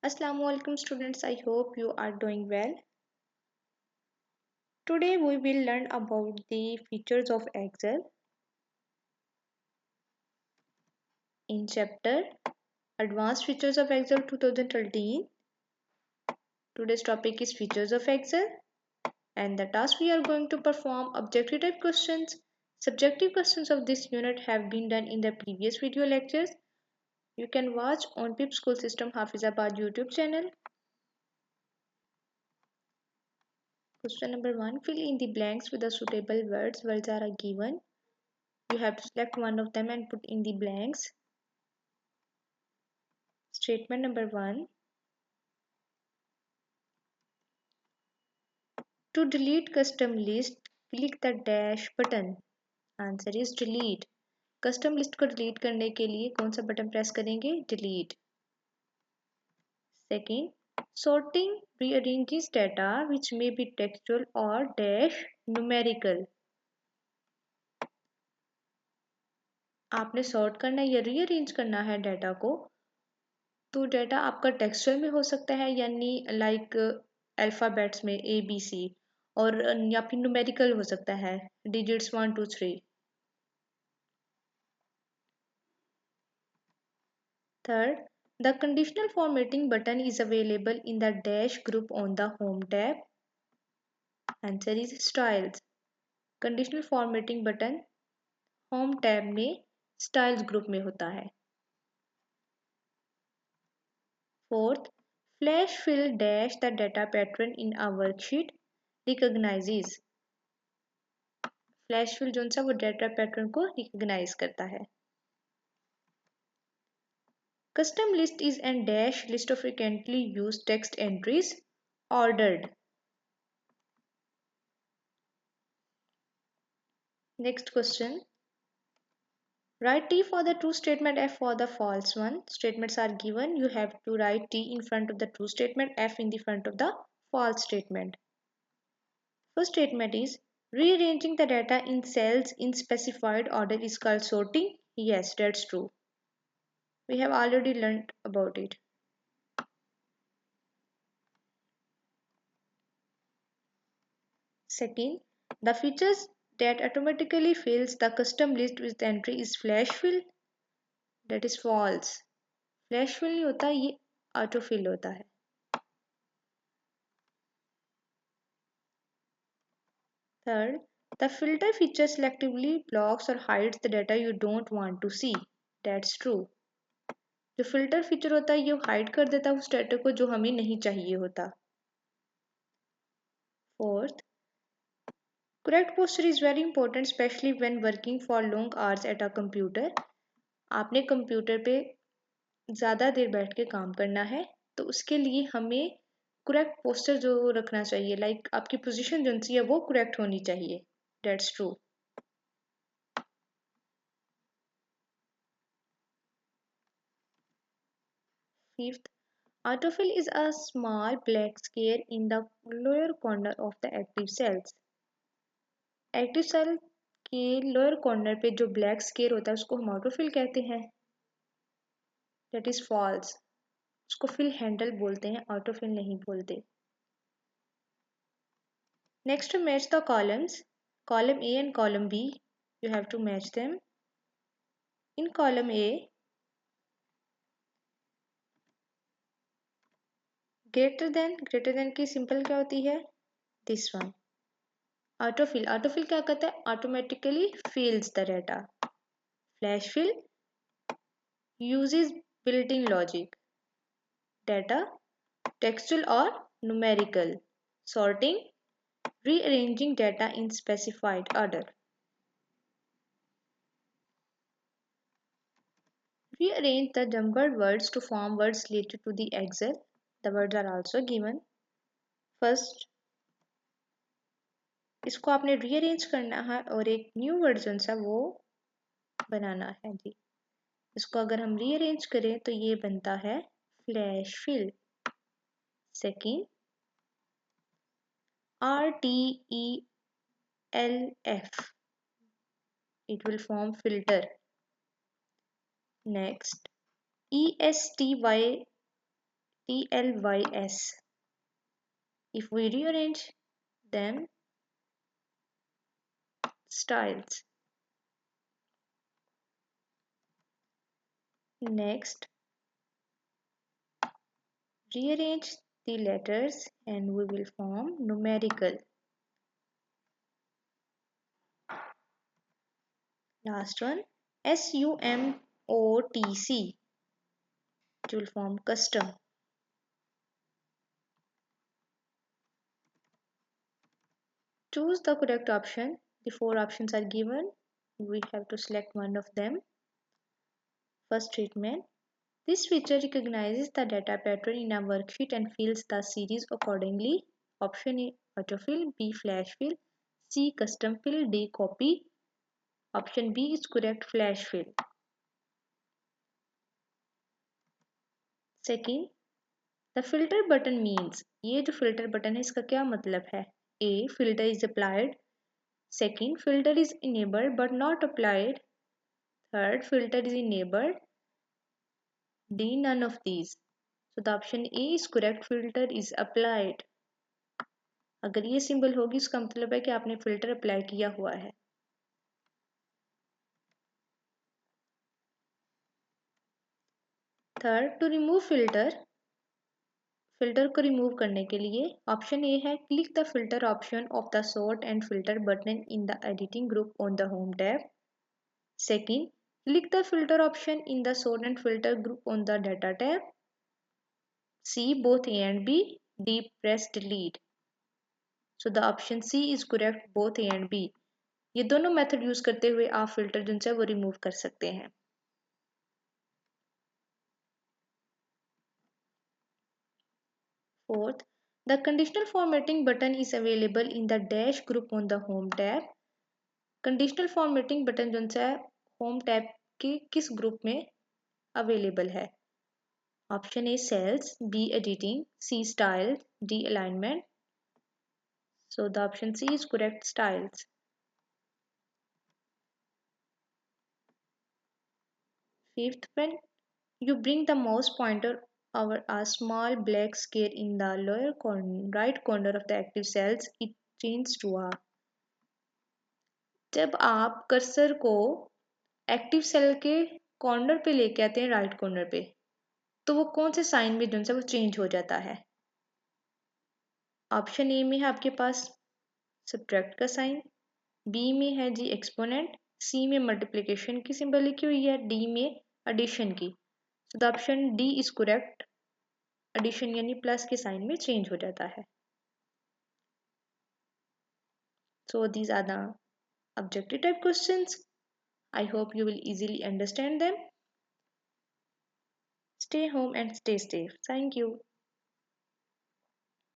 Assalamualaikum students, I hope you are doing well. Today we will learn about the features of Excel in chapter Advanced Features of Excel 2013. Today's topic is Features of Excel and the task we are going to perform objective type questions. Subjective questions of this unit have been done in the previous video lectures. You can watch on PIP School System Hafizabad YouTube channel. Question number 1. Fill in the blanks with the suitable words. Words are given. You have to select one of them and put in the blanks. Statement number 1. To delete custom list, click the dash button. Answer is delete. Custom list को delete करने के लिए कौन सा button press करेंगे? Delete. Second, sorting rearranges data which may be textual or dash numerical. आपने sort करना है या रीअरेंज करना है डाटा को, तो डाटा आपका टेक्सचुअल में हो सकता है यानी लाइक अल्फ़ाबेट्स में ABC, और या फिर न्यूमेरिकल हो सकता है digits 1 2 3. Third, the conditional formatting button is available in the dash group on the home tab. Answer is styles. Conditional formatting button home tab में styles group में होता है. Fourth, flash fill dash the data pattern in a worksheet recognizes. Flash fill जो सा वो data pattern को recognize करता है. Custom list is an dash list of frequently used text entries ordered. Next question. Write T for the true statement, F for the false one. Statements are given. You have to write T in front of the true statement, F in the front of the false statement. First statement is rearranging the data in cells in specified order is called sorting. Yes, that's true. We have already learned about it. Second, the features that automatically fills the custom list with the entry is flash fill. That is false. Flash fill नहीं होता, ये auto fill होता है. Third, the filter feature selectively blocks or hides the data you don't want to see. That's true. जो filter feature होता है ये hide कर देता है उस data को जो हमें नहीं चाहिए होता. Fourth, correct posture is very important especially when working for long hours at a computer. आपने कंप्यूटर पे ज़्यादा देर बैठ के काम करना है तो उसके लिए हमें करेक्ट पोस्टर जो रखना चाहिए, लाइक आपकी पोजीशन जो सी है वो करेक्ट होनी चाहिए. That's true. Fifth, autofill is a small black square in the lower corner of the active cells. Active cell के लोअर कॉर्नर पे जो ब्लैक स्क्वायर होता है उसको हम ऑटोफिल कहते हैं. That is false. उसको फिल हैंडल बोलते हैं, ऑटोफिल नहीं बोलते. Next, to match the columns, column A and column B, you have to match them. In column A, greater than की सिंपल क्या होती है? This one. Autofill. Autofill क्या करता है? Automatically fills the data. Flash fill uses built-in logic. Data textual or numerical. Sorting rearranging data in specified order. Rearrange the jumbled words to form words related to the Excel. The words are also given. First, इसको आपने rearrange करना है और एक new word जो सा वो बनाना है जी. इसको अगर हम रीअरेंज करें तो ये बनता है flash fill. Second, RTELF, it will form filter. Next, ESTYLF, TLYS. If we rearrange them, styles. Next, rearrange the letters and we will form numerical. Last one, SUMOTC. It will form custom. Choose the correct option. The four options are given. We have to select one of them. First treatment. This feature recognizes the data pattern in a worksheet and fills the series accordingly. Option A, autofill. B, flash fill. C, custom fill. D, copy. Option B is correct, flash fill. Second, the filter button means. ये जो filter button है इसका क्या मतलब है? A, filter is applied. Second, filter is enabled but not applied. Third, filter is enabled. D, none of these. So the option A is correct, filter is applied. अगर ये symbol होगी इसका मतलब है कि आपने फिल्टर अप्लाई किया हुआ है. Third, to remove filter. Filter को रिमूव करने के लिए ऑप्शन ए है click the filter option of the sort and filter button in the editing group on the home tab. Second, click the filter option in the sort and filter group on the data tab. C, both A and B. D, press delete. So the option C is correct, both A and B. ये दोनों method use करते हुए आप filter जिनसे वो remove कर सकते हैं. Fourth, the conditional formatting button is available in the dash group on the home tab. Conditional formatting button जो है होम टैब के किस ग्रुप में अवेलेबल है? Option A cells, B editing, C style, D alignment. So the option C is correct, styles. Fifth, when you bring the mouse pointer over a small black square in the lower right corner of the active cells, it changes to a. जब आप cursor को active cell के corner पे लेके आते हैं right corner पे, तो वो कौन से साइन में जो है वो चेंज हो जाता है? ऑप्शन ए में है आपके पास सब्ट्रैक्ट का साइन, बी में है जी एक्सपोनेंट, सी में मल्टीप्लिकेशन की सिंबल लिखी हुई है, डी में एडिशन की. So the option D is correct, addition यानी प्लस के साइन में चेंज हो जाता है. So these are the objective type questions. I hope you will easily understand them. Stay home and stay safe. Thank you.